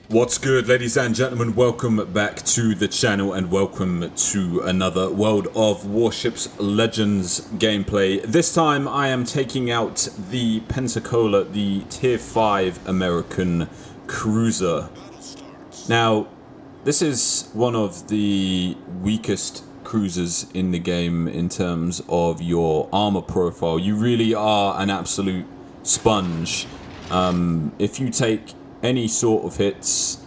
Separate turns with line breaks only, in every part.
What's good, ladies and gentlemen? Welcome back to the channel and welcome to another World of Warships Legends gameplay. This time I am taking out the Pensacola, the Tier 5 American cruiser. Now, this is one of the weakest cruisers in the game in terms of your armor profile. You really are an absolute sponge. If you take any sort of hits,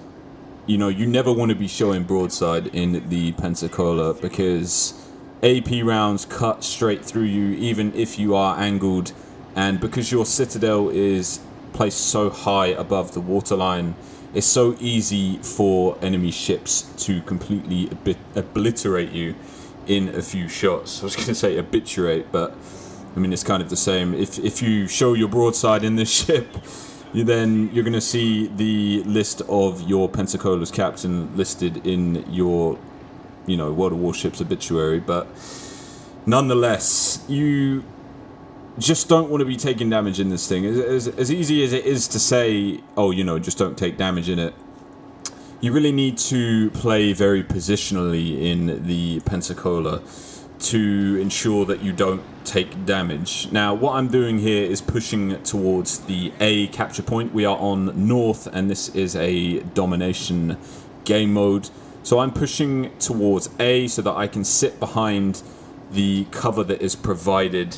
you know, you never want to be showing broadside in the Pensacola because AP rounds cut straight through you even if you are angled, and because your Citadel is placed so high above the waterline, it's so easy for enemy ships to completely obliterate you in a few shots. I was going to say obliterate, but I mean it's kind of the same. If you show your broadside in this ship, then you're going to see the list of your Pensacola's captain listed in your, you know, World of Warships obituary. But nonetheless, you just don't want to be taking damage in this thing. As easy as it is to say, oh, you know, just don't take damage in it, you really need to play very positionally in the Pensacola to ensure that you don't take damage. Now, what I'm doing here is pushing towards the A capture point. We are on north, and this is a domination game mode. So I'm pushing towards A so that I can sit behind the cover that is provided.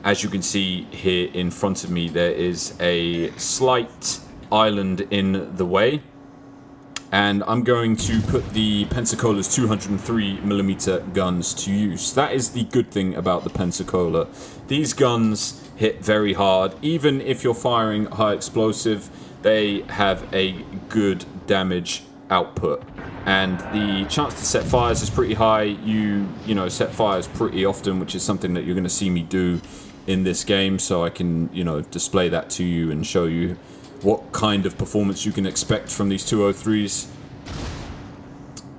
As you can see here in front of me, there is a slight island in the way. And I'm going to put the Pensacola's 203mm guns to use. That is the good thing about the Pensacola. These guns hit very hard. Even if you're firing high explosive, they have a good damage output. And the chance to set fires is pretty high. You know, set fires pretty often, which is something that you're going to see me do in this game. So I can, you know, display that to you and show you what kind of performance you can expect from these 203s.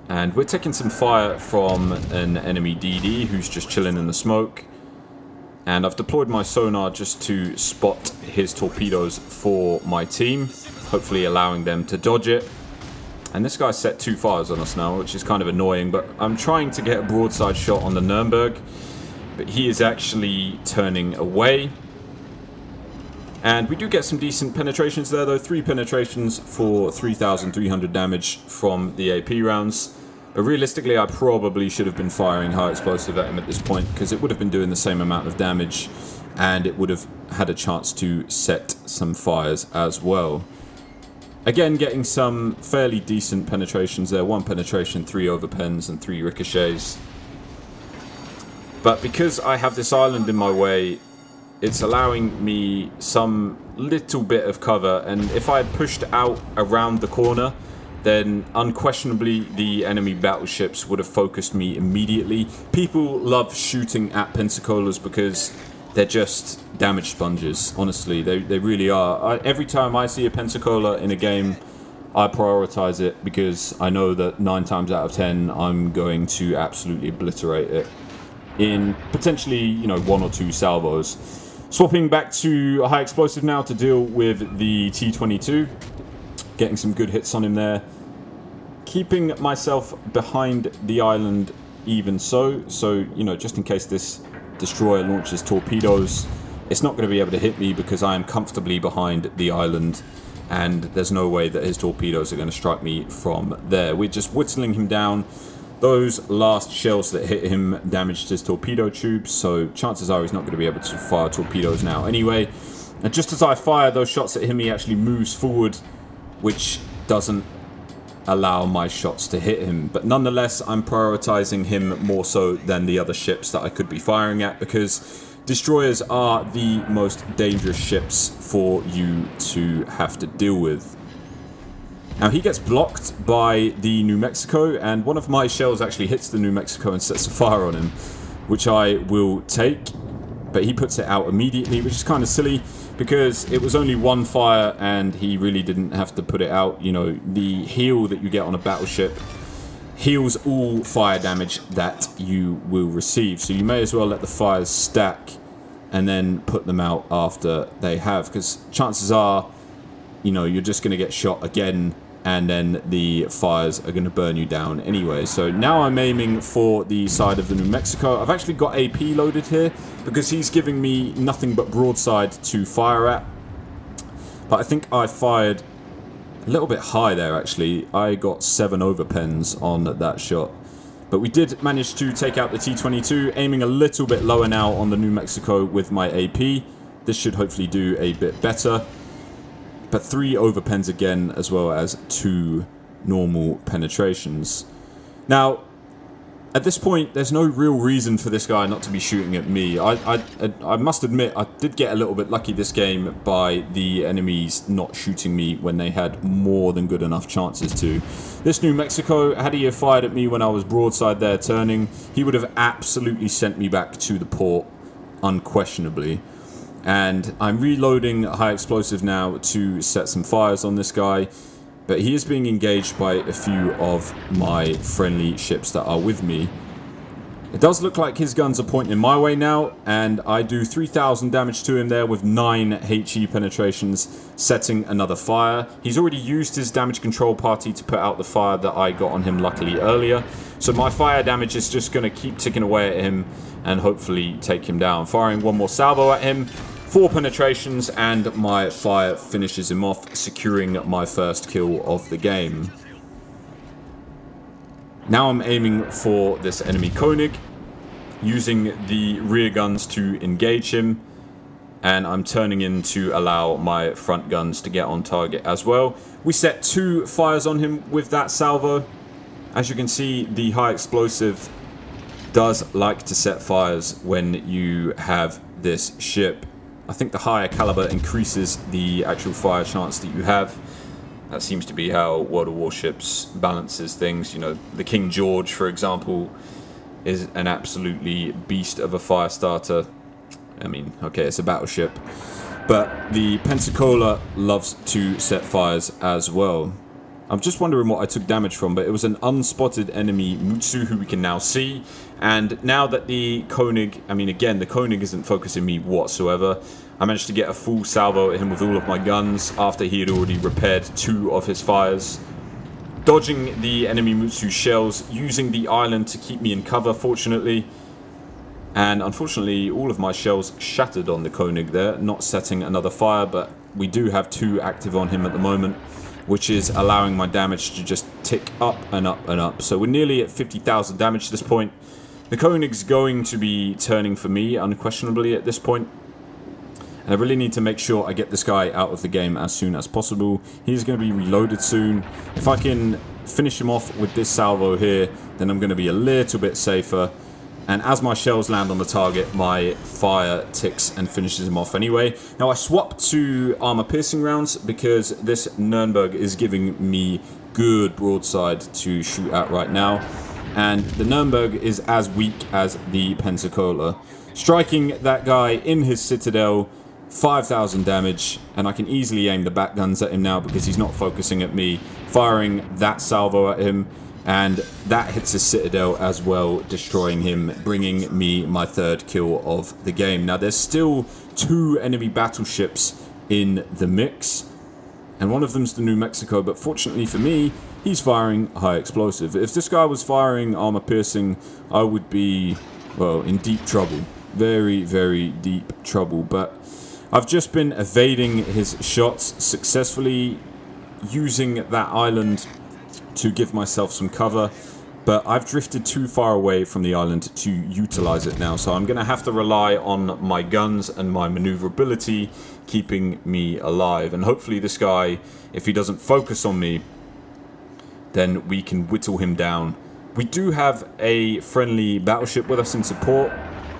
And we're taking some fire from an enemy DD who's just chilling in the smoke. And I've deployed my sonar just to spot his torpedoes for my team, hopefully allowing them to dodge it. And this guy set 2 fires on us now, which is kind of annoying, but I'm trying to get a broadside shot on the Nuremberg, but he is actually turning away. And we do get some decent penetrations there, though. 3 penetrations for 3,300 damage from the AP rounds. But realistically, I probably should have been firing high explosive at him at this point, because it would have been doing the same amount of damage, and it would have had a chance to set some fires as well. Again, getting some fairly decent penetrations there. 1 penetration, 3 overpens, and 3 ricochets. But because I have this island in my way, it's allowing me some little bit of cover, and if I had pushed out around the corner, then unquestionably the enemy battleships would have focused me immediately. People love shooting at Pensacola's because they're just damage sponges, honestly. They really are. Every time I see a Pensacola in a game, I prioritize it because I know that 9 times out of 10 I'm going to absolutely obliterate it in potentially, you know, 1 or 2 salvos. Swapping back to a high explosive now to deal with the T-22. Getting some good hits on him there. Keeping myself behind the island even so, you know, just in case this destroyer launches torpedoes, it's not going to be able to hit me because I am comfortably behind the island, and there's no way that his torpedoes are going to strike me from there. We're just whittling him down. Those last shells that hit him damaged his torpedo tubes, so chances are he's not going to be able to fire torpedoes now anyway. And just as I fire those shots at him, he actually moves forward, which doesn't allow my shots to hit him. But nonetheless, I'm prioritizing him more so than the other ships that I could be firing at, because destroyers are the most dangerous ships for you to have to deal with. Now, he gets blocked by the New Mexico, and one of my shells actually hits the New Mexico and sets a fire on him, which I will take. But he puts it out immediately, which is kind of silly because it was only 1 fire and he really didn't have to put it out. You know, the heal that you get on a battleship heals all fire damage that you will receive. So you may as well let the fires stack and then put them out after they have, because chances are, you know, you're just going to get shot again and then the fires are going to burn you down anyway. So now I'm aiming for the side of the New Mexico. I've actually got AP loaded here because he's giving me nothing but broadside to fire at. But I think I fired a little bit high there, actually. I got 7 overpens on that shot. But we did manage to take out the T-22, aiming a little bit lower now on the New Mexico with my AP. This should hopefully do a bit better. But 3 overpens again, as well as 2 normal penetrations. Now, at this point, there's no real reason for this guy not to be shooting at me. I must admit, I did get a little bit lucky this game by the enemies not shooting me when they had more than good enough chances to. This New Mexico, had he fired at me when I was broadside there turning, he would have absolutely sent me back to the port, unquestionably. And I'm reloading high explosive now to set some fires on this guy. But he is being engaged by a few of my friendly ships that are with me. It does look like his guns are pointing my way now, and I do 3,000 damage to him there with 9 HE penetrations, setting another fire. He's already used his damage control party to put out the fire that I got on him luckily earlier. So my fire damage is just going to keep ticking away at him and hopefully take him down. Firing one more salvo at him. 4 penetrations, and my fire finishes him off, securing my first kill of the game. Now I'm aiming for this enemy Koenig, using the rear guns to engage him, and I'm turning in to allow my front guns to get on target as well. We set 2 fires on him with that salvo. As you can see, the high explosive does like to set fires when you have this ship. I think the higher caliber increases the actual fire chance that you have. That seems to be how World of Warships balances things. You know, the King George, for example, is an absolutely beast of a fire starter. I mean, okay, it's a battleship. But the Pensacola loves to set fires as well. I'm just wondering what I took damage from, but it was an unspotted enemy Mutsu who we can now see. And now that the Koenig, I mean, again, the Koenig isn't focusing me whatsoever. I managed to get a full salvo at him with all of my guns after he had already repaired 2 of his fires. Dodging the enemy Mutsu shells, using the island to keep me in cover, fortunately. And unfortunately, all of my shells shattered on the Koenig there, not setting another fire, but we do have 2 active on him at the moment, which is allowing my damage to just tick up and up and up. So we're nearly at 50,000 damage at this point. The Koenig's going to be turning for me, unquestionably, at this point. And I really need to make sure I get this guy out of the game as soon as possible. He's going to be reloaded soon. If I can finish him off with this salvo here, then I'm going to be a little bit safer. And as my shells land on the target, my fire ticks and finishes him off anyway. Now I swapped to armor-piercing rounds because this Nuremberg is giving me good broadside to shoot at right now. And the Nuremberg is as weak as the Pensacola. Striking that guy in his Citadel, 5,000 damage, and I can easily aim the back guns at him now because he's not focusing at me. Firing that salvo at him, and that hits his Citadel as well, destroying him, bringing me my 3rd kill of the game. Now there's still 2 enemy battleships in the mix, and one of them's the New Mexico, but fortunately for me, he's firing high explosive. If this guy was firing armor piercing, I would be, well, in deep trouble. Very, very deep trouble. But I've just been evading his shots successfully, using that island to give myself some cover. But I've drifted too far away from the island to utilize it now, so I'm going to have to rely on my guns and my maneuverability keeping me alive. And hopefully this guy, if he doesn't focus on me, then we can whittle him down. We do have a friendly battleship with us in support,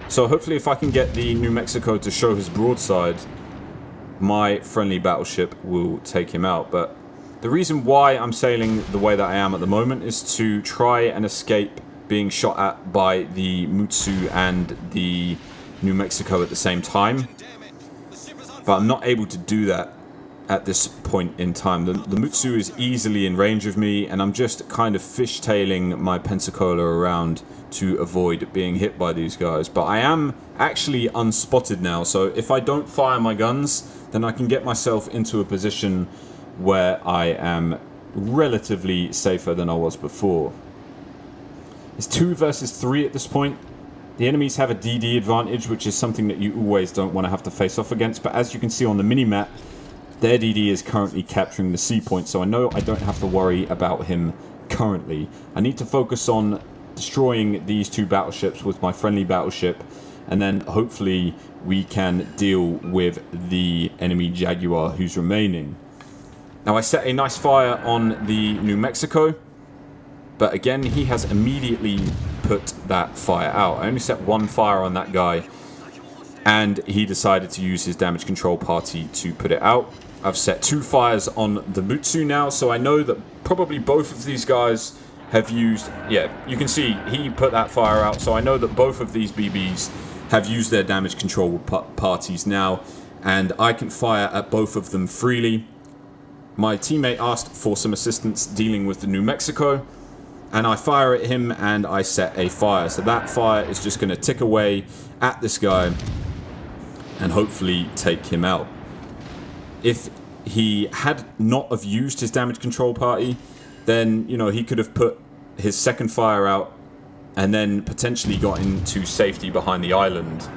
so hopefully if I can get the New Mexico to show his broadside, my friendly battleship will take him out. But the reason why I'm sailing the way that I am at the moment is to try and escape being shot at by the Mutsu and the New Mexico at the same time. But I'm not able to do that at this point in time. The Mutsu is easily in range of me, and I'm just kind of fishtailing my Pensacola around to avoid being hit by these guys. But I am actually unspotted now, so if I don't fire my guns, then I can get myself into a position where I am relatively safer than I was before. It's 2 versus 3 at this point. The enemies have a DD advantage, which is something that you always don't want to have to face off against. But as you can see on the mini-map, their DD is currently capturing the C point. So I know I don't have to worry about him currently. I need to focus on destroying these 2 battleships with my friendly battleship. And then hopefully we can deal with the enemy Jaguar who's remaining. Now I set a nice fire on the New Mexico. But again, he has immediately put that fire out. I only set 1 fire on that guy, and he decided to use his damage control party to put it out. I've set 2 fires on the Mutsu now, so I know that probably both of these guys have used... Yeah, you can see he put that fire out, so I know that both of these BBs have used their damage control parties now, and I can fire at both of them freely. My teammate asked for some assistance dealing with the New Mexico, and I fire at him and I set a fire. So that fire is just going to tick away at this guy and hopefully take him out. If he had not have used his damage control party, then, you know, he could have put his second fire out and then potentially got into safety behind the island.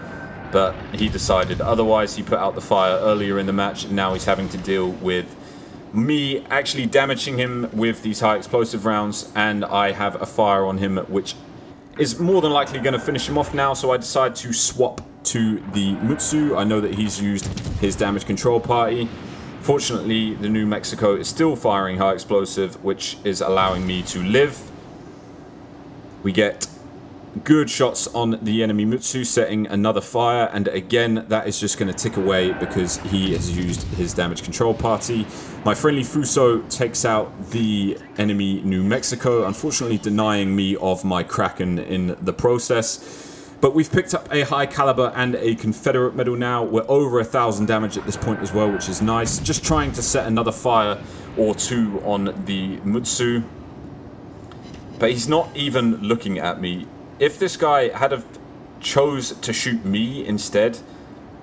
But he decided otherwise. He put out the fire earlier in the match, and now he's having to deal with me actually damaging him with these high explosive rounds, and I have a fire on him which is more than likely going to finish him off now. So I decide to swap to the Mutsu. I know that he's used his damage control party. Fortunately, the New Mexico is still firing high explosive, which is allowing me to live. We get good shots on the enemy Mutsu, setting another fire, and again that is just going to tick away because he has used his damage control party. My friendly Fuso takes out the enemy New Mexico, unfortunately denying me of my Kraken in the process. But we've picked up a high caliber and a Confederate medal now. We're over 1,000 damage at this point as well, which is nice. Just trying to set another fire or 2 on the Mutsu, but he's not even looking at me. If this guy had have chose to shoot me instead,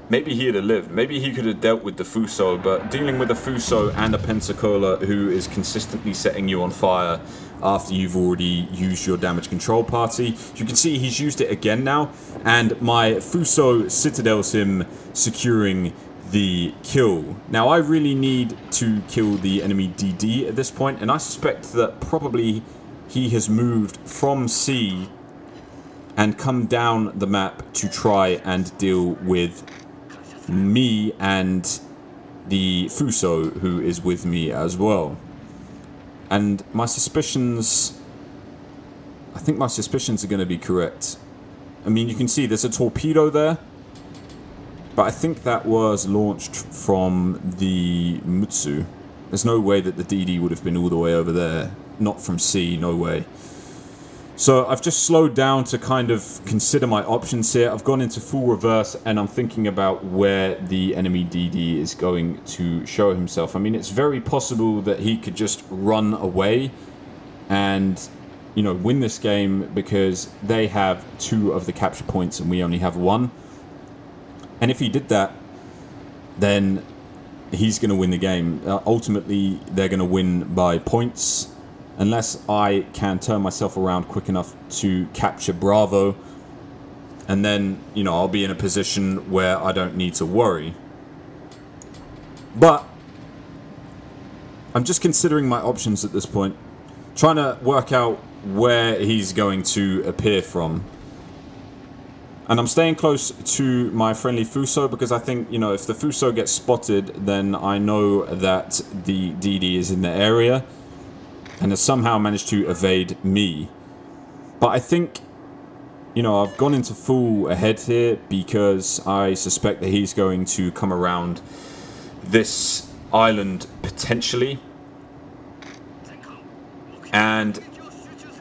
maybe he'd have lived. Maybe he could have dealt with the Fuso, but dealing with a Fuso and a Pensacola who is consistently setting you on fire after you've already used your damage control party. You can see he's used it again now, and my Fuso CITADELs him, securing the kill. Now I really need to kill the enemy DD at this point, and I suspect that probably he has moved from C and come down the map to try and deal with me and the Fuso who is with me as well. And my suspicions, I think my suspicions are going to be correct. I mean, you can see there's a torpedo there, but I think that was launched from the Mutsu. There's no way that the DD would have been all the way over there. Not from C, no way. So I've just slowed down to kind of consider my options here. I've gone into full reverse and I'm thinking about where the enemy DD is going to show himself. I mean, it's very possible that he could just run away and, you know, win this game because they have 2 of the capture points and we only have 1. And if he did that, then he's going to win the game. Ultimately, they're going to win by points, unless I can turn myself around quick enough to capture Bravo, and then, you know, I'll be in a position where I don't need to worry. But I'm just considering my options at this point, trying to work out where he's going to appear from. And I'm staying close to my friendly Fuso because I think, you know, if the Fuso gets spotted, then I know that the DD is in the area and has somehow managed to evade me. But I think, you know, I've gone into full ahead here because I suspect that he's going to come around this island potentially. And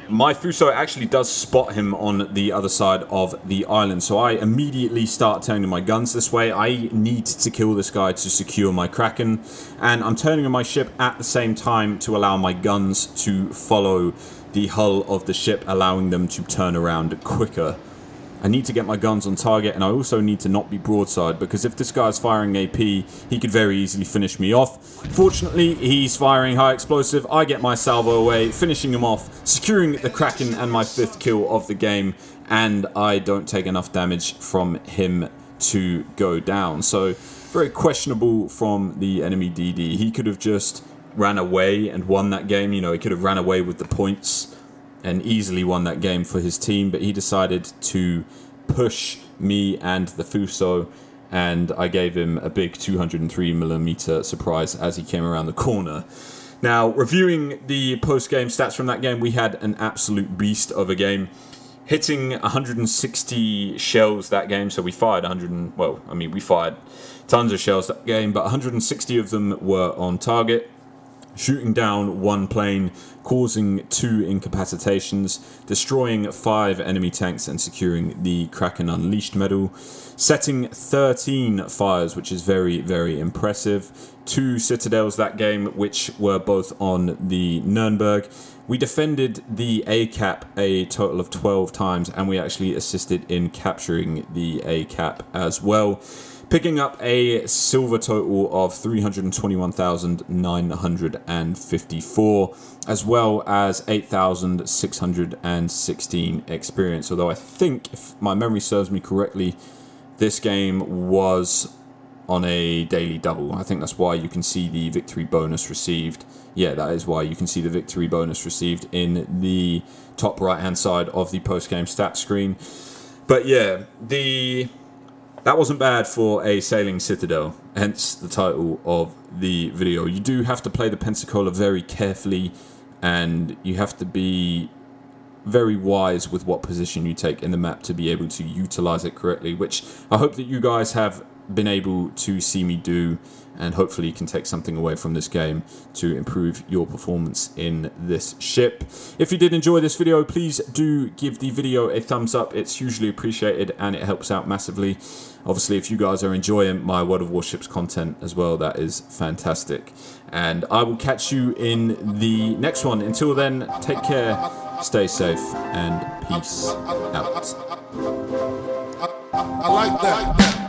my Fuso actually does spot him on the other side of the island, so I immediately start turning my guns this way. I need to kill this guy to secure my Kraken, and I'm turning my ship at the same time to allow my guns to follow the hull of the ship, allowing them to turn around quicker. I need to get my guns on target, and I also need to not be broadside, because if this guy's firing AP, he could very easily finish me off. Fortunately, he's firing high explosive. I get my salvo away, finishing him off, securing the Kraken and my 5th kill of the game, and I don't take enough damage from him to go down. So very questionable from the enemy DD. He could have just ran away and won that game. You know, he could have ran away with the points and easily won that game for his team, but he decided to push me and the Fuso, and I gave him a big 203mm surprise as he came around the corner. Now, reviewing the post-game stats from that game, we had an absolute beast of a game, hitting 160 shells that game. So we fired we fired tons of shells that game, but 160 of them were on target, shooting down 1 plane, causing 2 incapacitations, destroying 5 enemy tanks and securing the Kraken Unleashed medal, setting 13 fires, which is very, very impressive, 2 Citadels that game, which were both on the Nuremberg. We defended the A-cap a total of 12 times, and we actually assisted in capturing the A-cap as well, picking up a silver total of 321,954, as well as 8,616 experience. Although I think, if my memory serves me correctly, this game was on a daily double. I think that's why you can see the victory bonus received. Yeah, that is why you can see the victory bonus received in the top right-hand side of the post-game stat screen. But yeah, that wasn't bad for a sailing citadel, hence the title of the video. You do have to play the Pensacola very carefully, and you have to be very wise with what position you take in the map to be able to utilize it correctly, which I hope that you guys have been able to see me do, and hugely you can take something away from this game to improve your performance in this ship. If you did enjoy this video, please do give the video a thumbs up. It's hugely appreciated and it helps out massively. Obviously, if you guys are enjoying my World of Warships content as well, that is fantastic. And I will catch you in the next one. Until then, take care, stay safe, and peace out.
I like that.